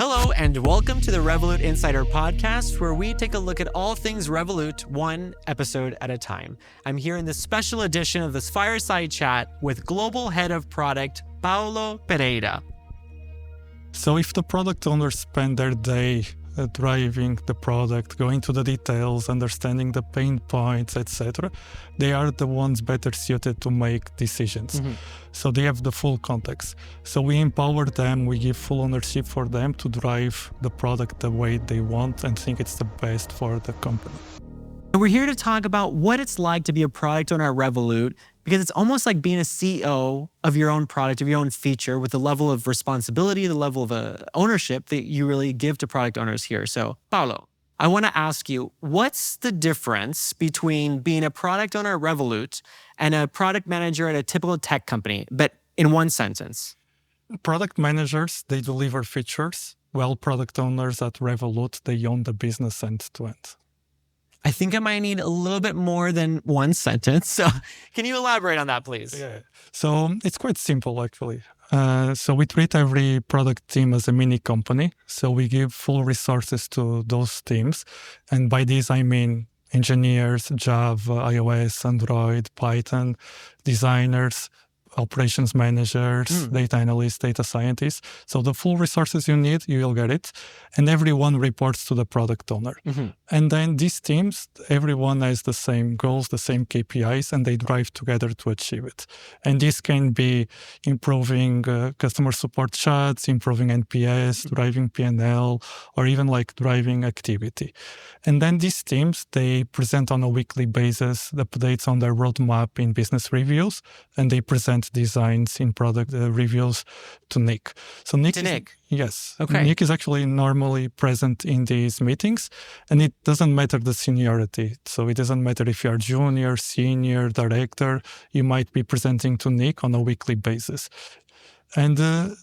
Hello, and welcome to the Revolut Insider Podcast, where we take a look at all things Revolut, one episode at a time. I'm here in this special edition of this fireside chat with Global Head of Product, Paulo Pereira. So if the product owners spend their day driving the product, going to the details, understanding the pain points, etc., they are the ones better suited to make decisions. So they have the full context. So we empower them, we give full ownership for them to drive the product the way they want and think it's the best for the company. We're here to talk about what it's like to be a product owner at Revolut, because it's almost like being a CEO of your own product, of your own feature, with the level of responsibility, the level of ownership that you really give to product owners here. So, Paulo, I want to ask you, what's the difference between being a product owner at Revolut and a product manager at a typical tech company, but in one sentence? Product managers, they deliver features, while product owners at Revolut, they own the business end to end. I think I might need a little bit more than one sentence. So can you elaborate on that, please? Yeah. So it's quite simple, actually. So we treat every product team as a mini company. So we give full resources to those teams. And by this, I mean engineers, Java, iOS, Android, Python, designers, operations managers, data analysts, data scientists. So the full resources you need, you will get it. And everyone reports to the product owner. And then these teams, everyone has the same goals, the same KPIs, and they drive together to achieve it. And this can be improving customer support chats, improving NPS, driving P&L, or even like driving activity. And then these teams, they present on a weekly basis the updates on their roadmap in business reviews, and they present designs in product reviews to Nick. So Nick. Yes. Okay. Nick is actually normally present in these meetings, and it doesn't matter the seniority. So it doesn't matter if you are junior, senior, director, you might be presenting to Nick on a weekly basis. And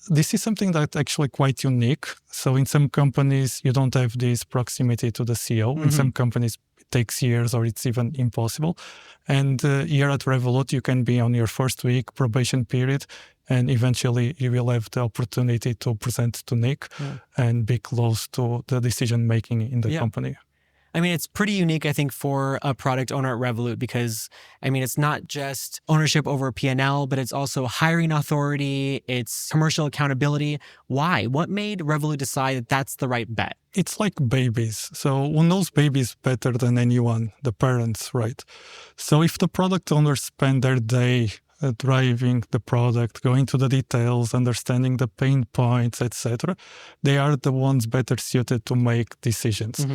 this is something that's actually quite unique. So in some companies, you don't have this proximity to the CEO. In some companies, it takes years or it's even impossible. And here at Revolut, you can be on your first week probation period, and eventually you will have the opportunity to present to Nick and be close to the decision-making in the company. I mean, it's pretty unique, I think, for a product owner at Revolut because, I mean, it's not just ownership over P&L, but it's also hiring authority, it's commercial accountability. Why? What made Revolut decide that that's the right bet? It's like babies. So who knows babies better than anyone? The parents, right? So if the product owners spend their day driving the product, going to the details, understanding the pain points, etc., they are the ones better suited to make decisions.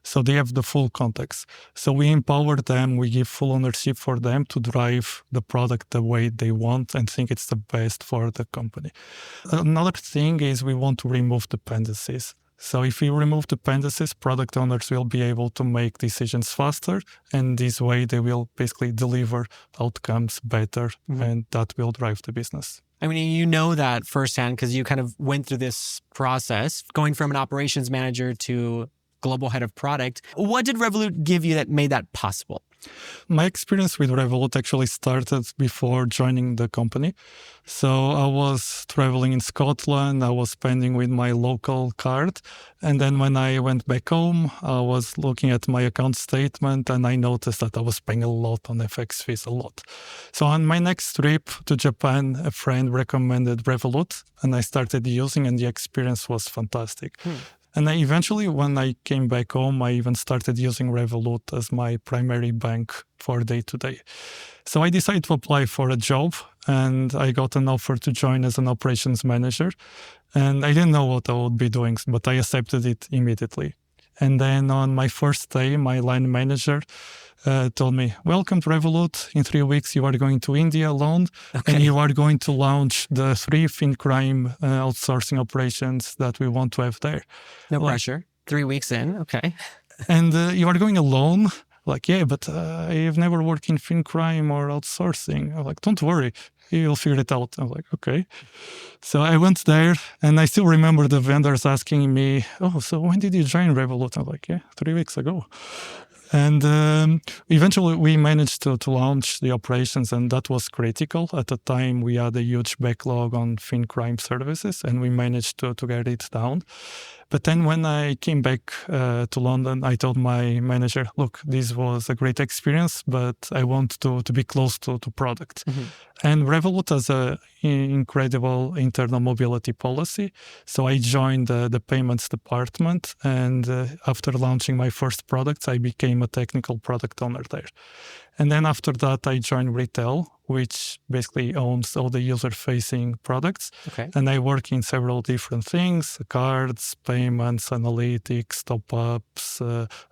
So they have the full context. So we empower them, we give full ownership for them to drive the product the way they want and think it's the best for the company. Another thing is we want to remove dependencies. So if we remove dependencies, product owners will be able to make decisions faster, and this way they will basically deliver outcomes better, and that will drive the business. I mean, you know that firsthand because you kind of went through this process, going from an operations manager to global head of product. What did Revolut give you that made that possible? My experience with Revolut actually started before joining the company. So I was traveling in Scotland, I was spending with my local card. And then when I went back home, I was looking at my account statement and I noticed that I was paying a lot on FX fees, a lot. So on my next trip to Japan, a friend recommended Revolut and I started using, and the experience was fantastic. And eventually, when I came back home, I even started using Revolut as my primary bank for day-to-day. So I decided to apply for a job, and I got an offer to join as an operations manager. And I didn't know what I would be doing, but I accepted it immediately. And then on my first day, my line manager told me, welcome to Revolut. In 3 weeks, you are going to India alone, and you are going to launch the 3 fin-crime outsourcing operations that we want to have there. No pressure. 3 weeks in. Okay. And you are going alone? Like, yeah, but I've never worked in fin-crime or outsourcing. I'm like, don't worry, you'll figure it out. I'm like, okay. So I went there, and I still remember the vendors asking me, oh, so when did you join Revolut? I'm like, yeah, 3 weeks ago. And eventually we managed to launch the operations, and that was critical. At the time, we had a huge backlog on fin crime services, and we managed to get it down. But then when I came back to London, I told my manager, look, this was a great experience, but I want to be close to product. And Revolut has an incredible internal mobility policy. So I joined the payments department. And after launching my first products, I became a technical product owner there. And then after that, I joined retail, which basically owns all the user-facing products. Okay. And I work in several different things: cards, payments, analytics, top-ups,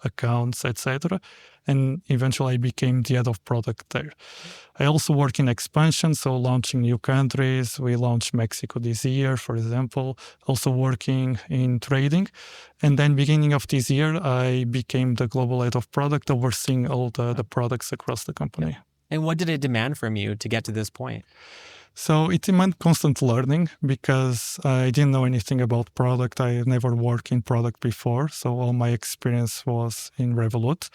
accounts, etc. And eventually I became the head of product there. I also work in expansion, so launching new countries. We launched Mexico this year, for example. Also working in trading. And then beginning of this year, I became the global head of product, overseeing all the products across the company. And what did it demand from you to get to this point? So it meant constant learning because I didn't know anything about product. I never worked in product before. So all my experience was in Revolut.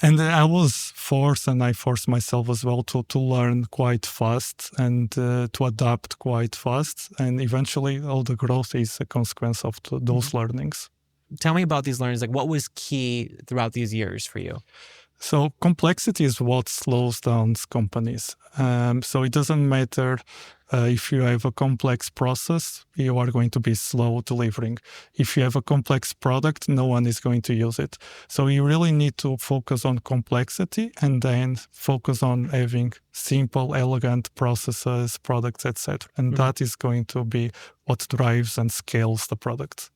And I was forced, and I forced myself as well to learn quite fast and to adapt quite fast. And eventually all the growth is a consequence of those learnings. Tell me about these learnings. Like, what was key throughout these years for you? So complexity is what slows down companies. So it doesn't matter if you have a complex process, you are going to be slow delivering. If you have a complex product, no one is going to use it. So you really need to focus on complexity and then focus on having simple, elegant processes, products, etc. And that is going to be what drives and scales the product.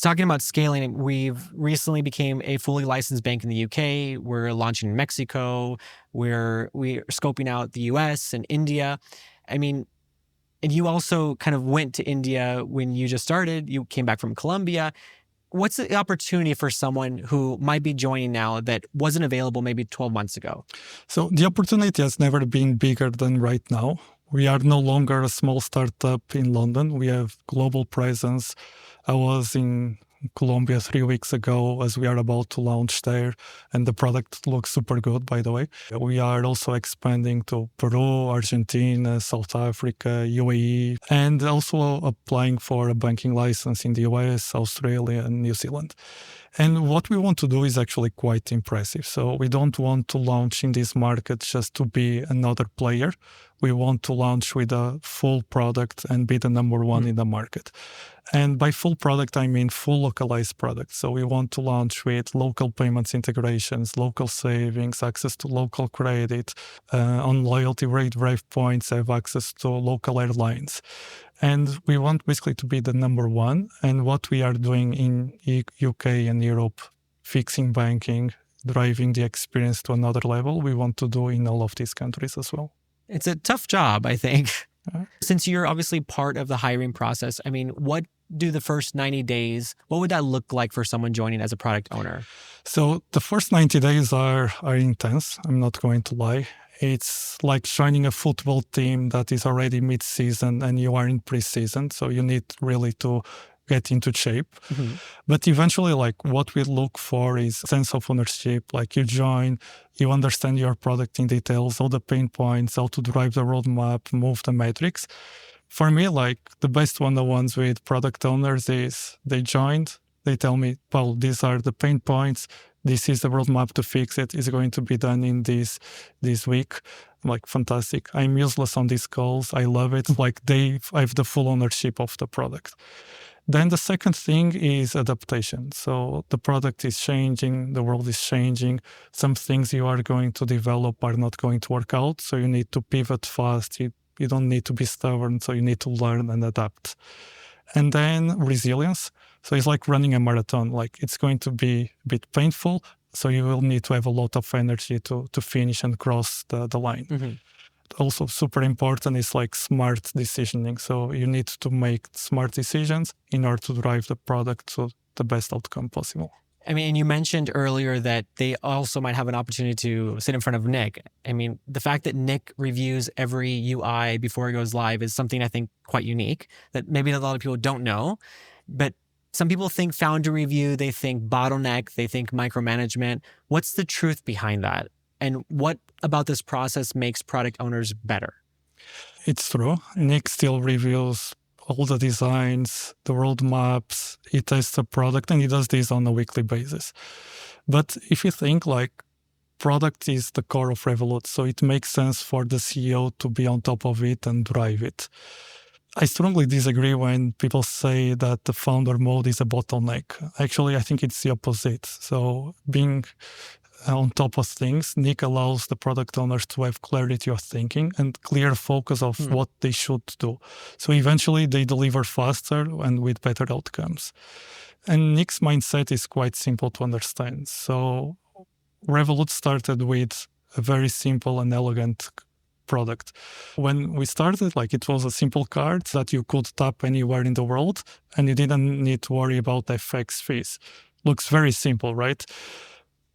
Talking about scaling, we've recently became a fully licensed bank in the UK. We're launching in Mexico. We're scoping out the US and India. I mean, and you also kind of went to India when you just started. You came back from Colombia. What's the opportunity for someone who might be joining now that wasn't available maybe 12 months ago? So the opportunity has never been bigger than right now. We are no longer a small startup in London. We have global presence. I was in Colombia 3 weeks ago as we are about to launch there, and the product looks super good, by the way. We are also expanding to Peru, Argentina, South Africa, UAE, and also applying for a banking license in the US, Australia, and New Zealand. And what we want to do is actually quite impressive. So we don't want to launch in this market just to be another player. We want to launch with a full product and be the number one in the market. And by full product, I mean full localized product. So we want to launch with local payments integrations, local savings, access to local credit, on loyalty rate drive points, have access to local airlines. And we want basically to be the number one. And what we are doing in UK and Europe, fixing banking, driving the experience to another level, we want to do in all of these countries as well. It's a tough job, I think. Since you're obviously part of the hiring process, I mean, what do the first 90 days, what would that look like for someone joining as a product owner? So the first 90 days are intense. I'm not going to lie. It's like joining a football team that is already mid-season and you are in pre-season. So you need really to get into shape. But eventually, like what we look for is sense of ownership. Like you join, you understand your product in details, all the pain points, how to drive the roadmap, move the metrics. For me, like the best one-on-ones with product owners is they joined, they tell me, Paul, these are the pain points. This is the roadmap to fix it. It's going to be done in this week. I'm like, fantastic. I'm useless on these calls. I love it. Like I have the full ownership of the product. Then the second thing is adaptation. So the product is changing, the world is changing. Some things you are going to develop are not going to work out. So you need to pivot fast. You don't need to be stubborn. So you need to learn and adapt. And then resilience. So it's like running a marathon. Like it's going to be a bit painful. So you will need to have a lot of energy to finish and cross the line. Also super important is like smart decisioning. So you need to make smart decisions in order to drive the product to the best outcome possible. I mean, you mentioned earlier that they also might have an opportunity to sit in front of Nick. I mean, the fact that Nick reviews every UI before it goes live is something I think quite unique that maybe a lot of people don't know. But Some people think founder review, they think bottleneck, they think micromanagement. What's the truth behind that? And what about this process makes product owners better? It's true. Nick still reviews all the designs, the roadmaps, he tests the product, and he does this on a weekly basis. But if you think like product is the core of Revolut, so it makes sense for the CEO to be on top of it and drive it. I strongly disagree when people say that the founder mode is a bottleneck. Actually, I think it's the opposite. So being on top of things, Nick allows the product owners to have clarity of thinking and clear focus of what they should do. So eventually they deliver faster and with better outcomes. And Nick's mindset is quite simple to understand. So Revolut started with a very simple and elegant product. When we started, like it was a simple card that you could tap anywhere in the world and you didn't need to worry about FX fees. Looks very simple, right?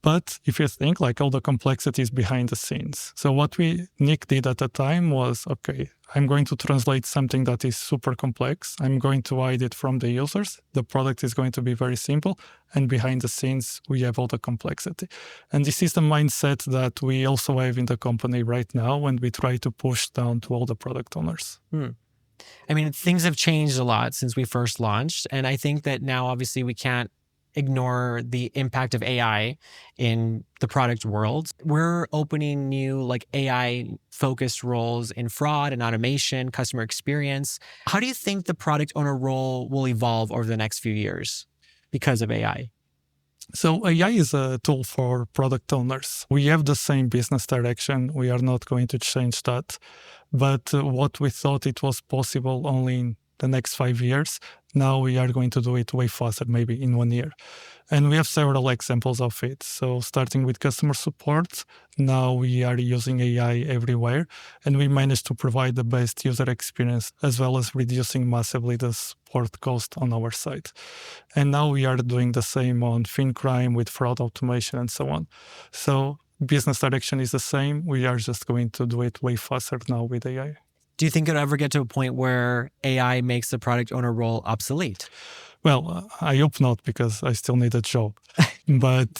But if you think like all the complexities behind the scenes. So what Nick did at the time was, okay, I'm going to translate something that is super complex. I'm going to hide it from the users. The product is going to be very simple. And behind the scenes, we have all the complexity. And this is the mindset that we also have in the company right now when we try to push down to all the product owners. I mean, things have changed a lot since we first launched. And I think that now, obviously, we can't ignore the impact of AI in the product world. We're opening new like AI focused roles in fraud and automation, customer experience. How do you think the product owner role will evolve over the next few years because of AI? So AI is a tool for product owners. We have the same business direction. We are not going to change that. But what we thought it was possible only in the next 5 years, now we are going to do it way faster, maybe in 1 year. And we have several examples of it. So starting with customer support, now we are using AI everywhere, and we managed to provide the best user experience as well as reducing massively the support cost on our site. And now we are doing the same on fin crime with fraud automation and so on. So business direction is the same. We are just going to do it way faster now with AI. Do you think it'll ever get to a point where AI makes the product owner role obsolete? Well, I hope not, because I still need a job. But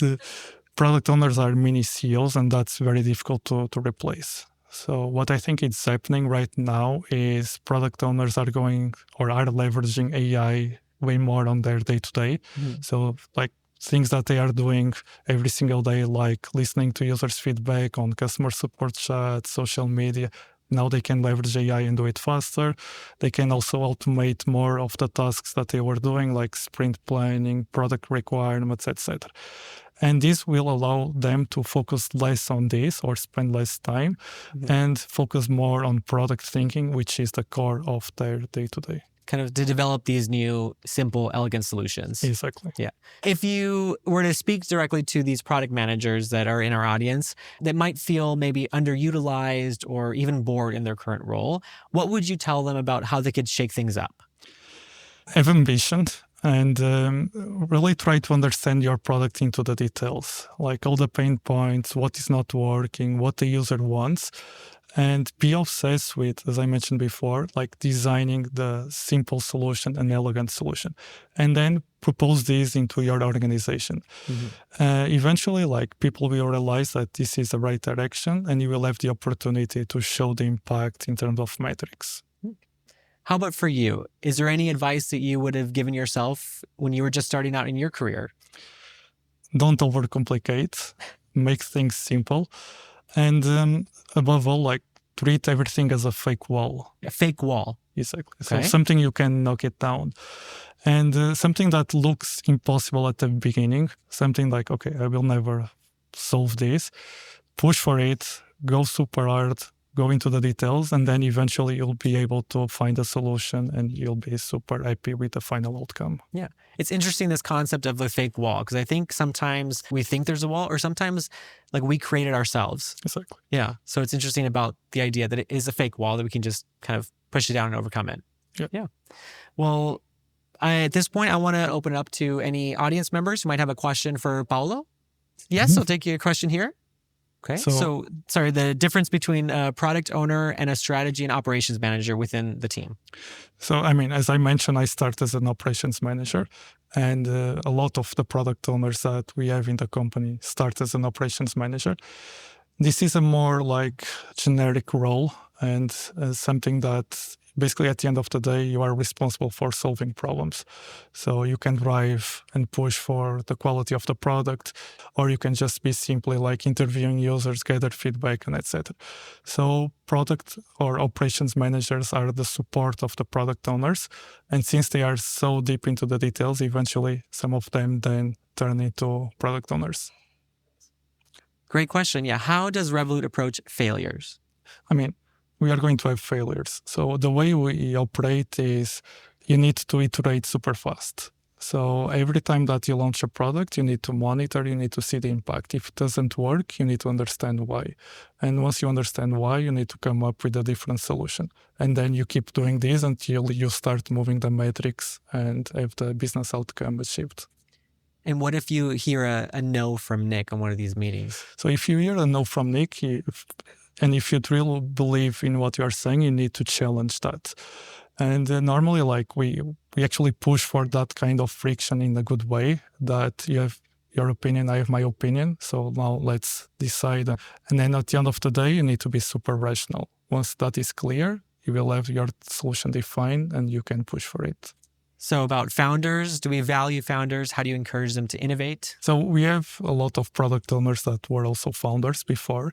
product owners are mini CEOs, and that's very difficult to replace. So what I think is happening right now is product owners are leveraging AI way more on their day-to-day. So like things that they are doing every single day, like listening to users' feedback on customer support chat, social media. Now they can leverage AI and do it faster. They can also automate more of the tasks that they were doing, like sprint planning, product requirements, etc. And this will allow them to focus less on this or spend less time and focus more on product thinking, which is the core of their day-to-day. Kind of to develop these new, simple, elegant solutions. Exactly. Yeah. If you were to speak directly to these product managers that are in our audience that might feel maybe underutilized or even bored in their current role, what would you tell them about how they could shake things up? Have ambition and really try to understand your product into the details, like all the pain points, what is not working, what the user wants. And be obsessed with, as I mentioned before, like designing the simple solution, an elegant solution, and then propose this into your organization. Eventually, like people will realize that this is the right direction, and you will have the opportunity to show the impact in terms of metrics. How about for you? Is there any advice that you would have given yourself when you were just starting out in your career? Don't overcomplicate, make things simple. And above all, like treat everything as a fake wall. A fake wall. Exactly. Okay. So something you can knock it down. And something that looks impossible at the beginning, something like, okay, I will never solve this. Push for it, go super hard, go into the details, and then eventually you'll be able to find a solution and you'll be super happy with the final outcome. Yeah. It's interesting, this concept of the fake wall, because I think sometimes we think there's a wall, or sometimes like we create it ourselves. Exactly. Yeah. So it's interesting about the idea that it is a fake wall that we can just kind of push it down and overcome it. Yeah. Well, at this point, I want to open it up to any audience members who might have a question for Paulo. Yes, I'll take your question here. Okay. So, So, sorry, the difference between a product owner and a strategy and operations manager within the team. so I mean, as I mentioned, I started as an operations manager, and a lot of the product owners that we have in the company start as an operations manager. This is a more like generic role and something that basically at the end of the day, you are responsible for solving problems. So you can drive and push for the quality of the product, or you can just be simply like interviewing users, gather feedback, and etc. So product or operations managers are the support of the product owners. And since they are so deep into the details, eventually some of them then turn into product owners. Great question. Yeah. How does Revolut approach failures? I mean, we are going to have failures. So the way we operate is you need to iterate super fast. So every time that you launch a product, you need to monitor, you need to see the impact. If it doesn't work, you need to understand why. And once you understand why, you need to come up with a different solution. And then you keep doing this until you start moving the metrics and have the business outcome achieved. And what if you hear a no from Nick on one of these meetings? So if you hear a no from Nick, and if you really believe in what you are saying, you need to challenge that. And normally, like we actually push for that kind of friction in a good way. That you have your opinion, I have my opinion. So now let's decide. And then at the end of the day, you need to be super rational. Once that is clear, you will have your solution defined, and you can push for it. So, about founders, do we value founders? How do you encourage them to innovate? So we have a lot of product owners that were also founders before.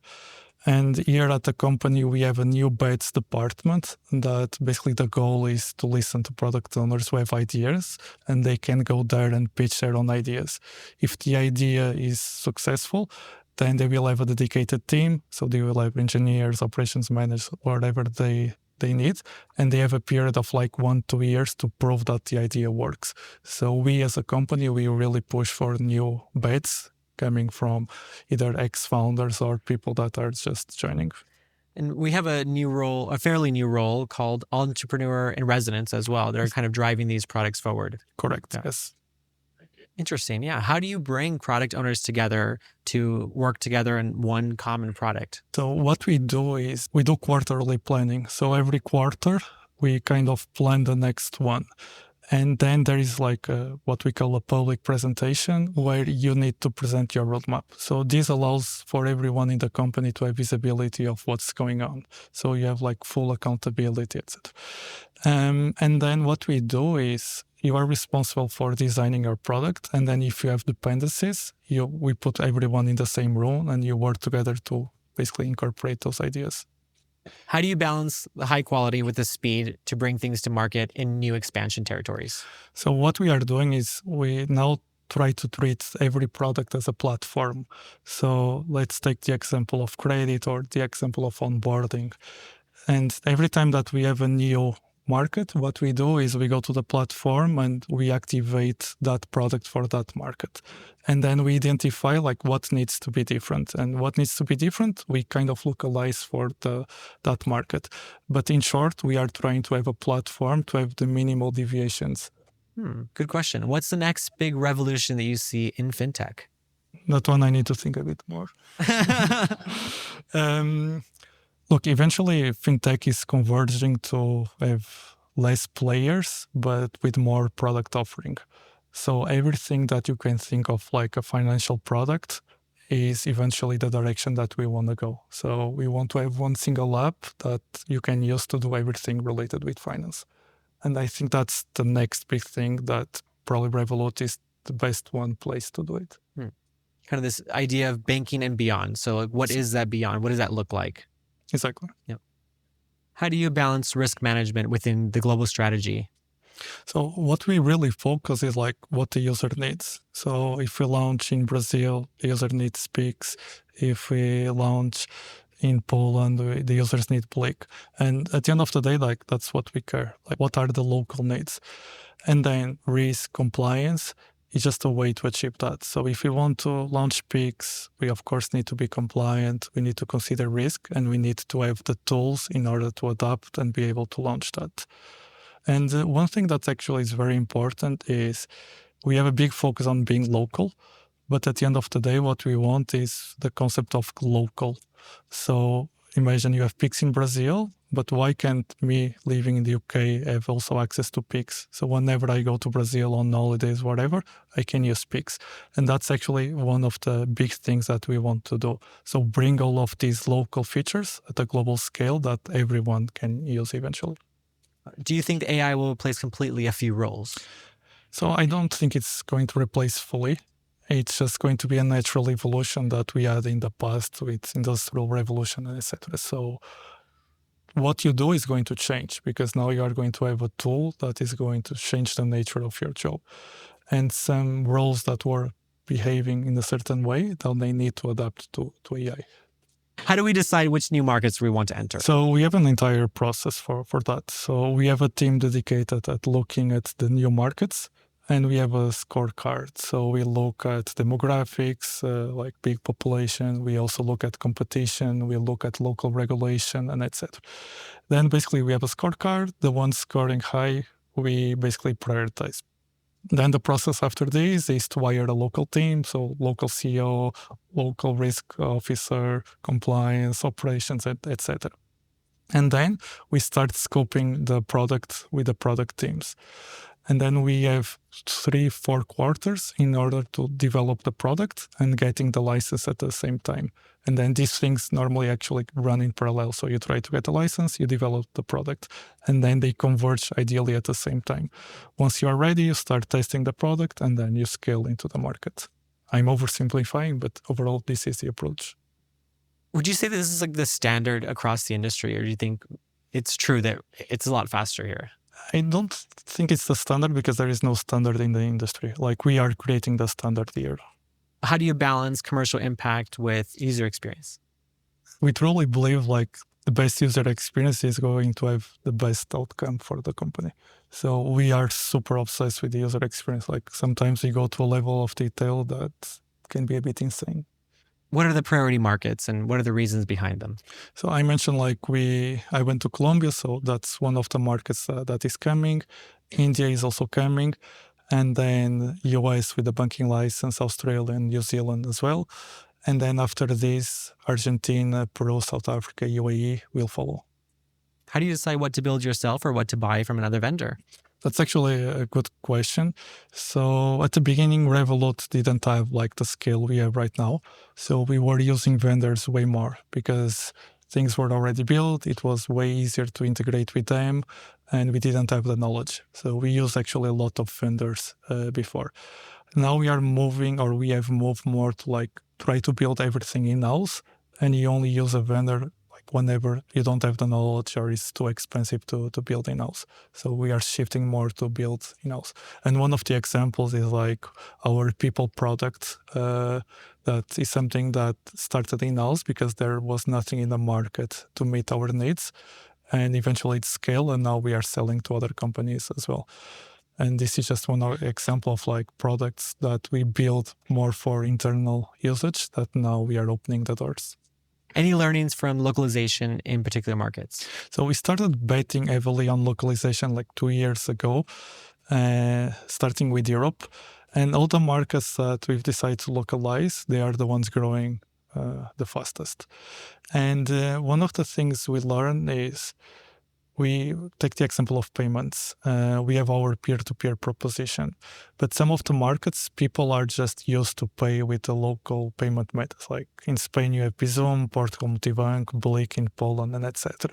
And here at the company, we have a new bets department that basically the goal is to listen to product owners who have ideas, and they can go there and pitch their own ideas. If the idea is successful, then they will have a dedicated team. So they will have engineers, operations managers, whatever they need. And they have a period of like 1-2 years to prove that the idea works. So we as a company, we really push for new bets coming from either ex-founders or people that are just joining. And we have a new role, a fairly new role called entrepreneur in residence as well. They're kind of driving these products forward. Correct. Yeah. Yes. Interesting. Yeah. How do you bring product owners together to work together in one common product? So what we do is we do quarterly planning. So every quarter we kind of plan the next one. And then there is like what we call a public presentation where you need to present your roadmap. So this allows for everyone in the company to have visibility of what's going on. So you have like full accountability, etc. And then what we do is you are responsible for designing your product. And then if you have dependencies, we put everyone in the same room and you work together to basically incorporate those ideas. How do you balance the high quality with the speed to bring things to market in new expansion territories? So what we are doing is we now try to treat every product as a platform. So let's take the example of credit or the example of onboarding. And every time that we have a new market, what we do is we go to the platform and we activate that product for that market. And then we identify like what needs to be different. And what needs to be different, we kind of localize for that market. But in short, we are trying to have a platform to have the minimal deviations. Good question. What's the next big revolution that you see in fintech? That one I need to think a bit more. Look, eventually fintech is converging to have less players, but with more product offering. So everything that you can think of like a financial product is eventually the direction that we want to go. So we want to have one single app that you can use to do everything related with finance. And I think that's the next big thing that probably Revolut is the best one place to do it. Kind of this idea of banking and beyond. So like, what is that beyond? What does that look like? Exactly. Yep. How do you balance risk management within the global strategy? So what we really focus is like what the user needs. So if we launch in Brazil, the user needs Pix. If we launch in Poland, the users need Blick. And at the end of the day, like that's what we care. Like what are the local needs? And then risk compliance is just a way to achieve that. So if we want to launch Pix, we of course need to be compliant. We need to consider risk and we need to have the tools in order to adapt and be able to launch that. And one thing that actually is very important is we have a big focus on being local, But at the end of the day, what we want is the concept of local. So imagine you have pigs in Brazil, but why can't me living in the UK have also access to pigs? So whenever I go to Brazil on holidays, whatever, I can use pigs. And that's actually one of the big things that we want to do. So bring all of these local features at a global scale that everyone can use eventually. Do you think the AI will replace completely a few roles? So I don't think it's going to replace fully. It's just going to be a natural evolution that we had in the past with industrial revolution and etc. So what you do is going to change because now you are going to have a tool that is going to change the nature of your job. And some roles that were behaving in a certain way, then they need to adapt to AI. How do we decide which new markets we want to enter? So we have an entire process for that. So we have a team dedicated at looking at the new markets. And we have a scorecard. So we look at demographics, like big population. We also look at competition. We look at local regulation and etc. Then basically we have a scorecard. The ones scoring high, we basically prioritize. Then the process after this is to hire a local team. So local CEO, local risk officer, compliance, operations, etc. And then we start scoping the product with the product teams. And then we have 3-4 quarters in order to develop the product and getting the license at the same time. And then these things normally actually run in parallel. So you try to get a license, you develop the product, and then they converge ideally at the same time. Once you are ready, you start testing the product, and then you scale into the market. I'm oversimplifying, but overall, this is the approach. Would you say that this is like the standard across the industry, or do you think it's true that it's a lot faster here? I don't think it's the standard because there is no standard in the industry. Like we are creating the standard here. How do you balance commercial impact with user experience? We truly believe like the best user experience is going to have the best outcome for the company. So we are super obsessed with the user experience. Like sometimes we go to a level of detail that can be a bit insane. What are the priority markets and what are the reasons behind them? So I mentioned like I went to Colombia, so that's one of the markets that is coming. India is also coming. And then US with the banking license, Australia and New Zealand as well. And then after this, Argentina, Peru, South Africa, UAE will follow. How do you decide what to build yourself or what to buy from another vendor? That's actually a good question. So at the beginning, Revolut didn't have like the scale we have right now. So we were using vendors way more because things were already built. It was way easier to integrate with them and we didn't have the knowledge. So we used actually a lot of vendors before. Now we are moving, or we have moved more to like try to build everything in-house, and you only use a vendor like whenever you don't have the knowledge or it's too expensive to build in-house. So we are shifting more to build in-house. And one of the examples is like our people product. That is something that started in-house because there was nothing in the market to meet our needs. And eventually it scaled, and now we are selling to other companies as well. And this is just one example of like products that we build more for internal usage that now we are opening the doors. Any learnings from localization in particular markets? So we started betting heavily on localization like 2 years ago, starting with Europe. And all the markets that we've decided to localize, they are the ones growing the fastest. And one of the things we learn is we take the example of payments. We have our peer-to-peer proposition, but some of the markets, people are just used to pay with the local payment methods. Like in Spain, you have Bizum, Portugal, Multibank, Blick in Poland, and etc.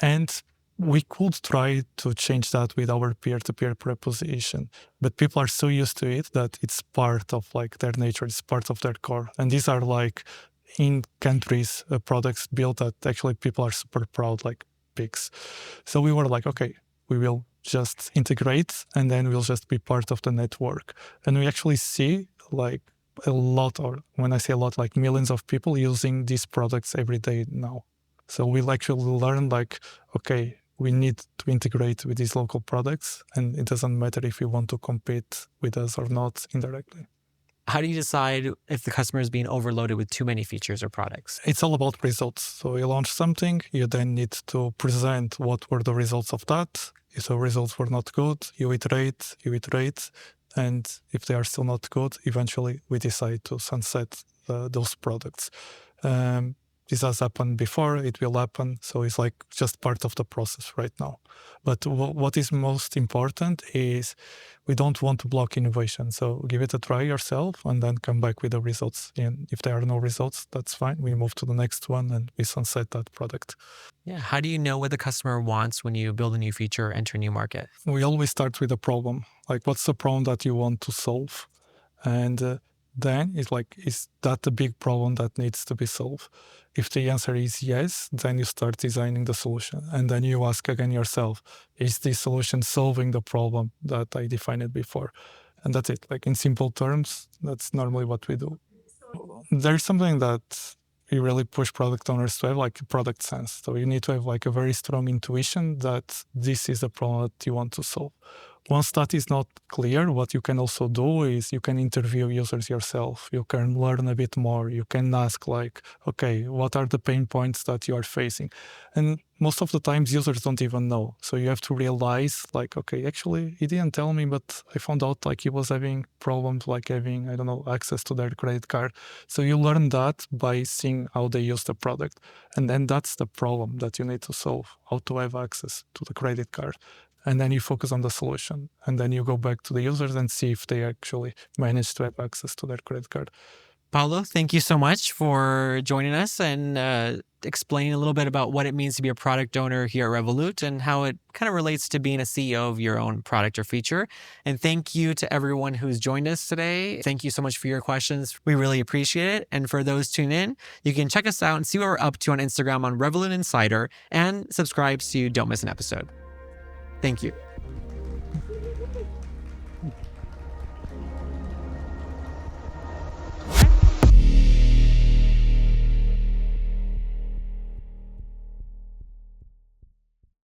And we could try to change that with our peer-to-peer proposition, but people are so used to it that it's part of like their nature, it's part of their core. And these are like in countries products built that actually people are super proud, like pigs. So we were like, okay, we will just integrate and then we'll just be part of the network. And we actually see like a lot, or when I say a lot, like millions of people using these products every day now. So we'll actually learn like, okay, we need to integrate with these local products, and it doesn't matter if you want to compete with us or not indirectly. How do you decide if the customer is being overloaded with too many features or products? It's all about results. So you launch something, you then need to present what were the results of that. If the results were not good, you iterate, And if they are still not good, eventually we decide to sunset those products. This has happened before, it will happen. So it's like just part of the process right now. But what is most important is we don't want to block innovation. So give it a try yourself and then come back with the results. And if there are no results, that's fine. We move to the next one and we sunset that product. Yeah. How do you know what the customer wants when you build a new feature or enter a new market? We always start with a problem. Like, what's the problem that you want to solve? And then it's like, is that a big problem that needs to be solved? If the answer is yes, then you start designing the solution. And then you ask again yourself, is this solution solving the problem that I defined before? And that's it. Like, in simple terms, that's normally what we do. There's something that we really push product owners to have, like product sense. So you need to have like a very strong intuition that this is a problem that you want to solve. Once that is not clear, what you can also do is you can interview users yourself. You can learn a bit more. You can ask like, okay, what are the pain points that you are facing? And most of the times users don't even know. So you have to realize like, okay, actually he didn't tell me, but I found out like he was having problems like having, I don't know, access to their credit card. So you learn that by seeing how they use the product. And then that's the problem that you need to solve, how to have access to the credit card. And then you focus on the solution. And then you go back to the users and see if they actually manage to have access to their credit card. Paulo, thank you so much for joining us and explaining a little bit about what it means to be a product owner here at Revolut and how it kind of relates to being a CEO of your own product or feature. And thank you to everyone who's joined us today. Thank you so much for your questions. We really appreciate it. And for those tuning in, you can check us out and see what we're up to on Instagram on Revolut Insider and subscribe so you don't miss an episode. Thank you.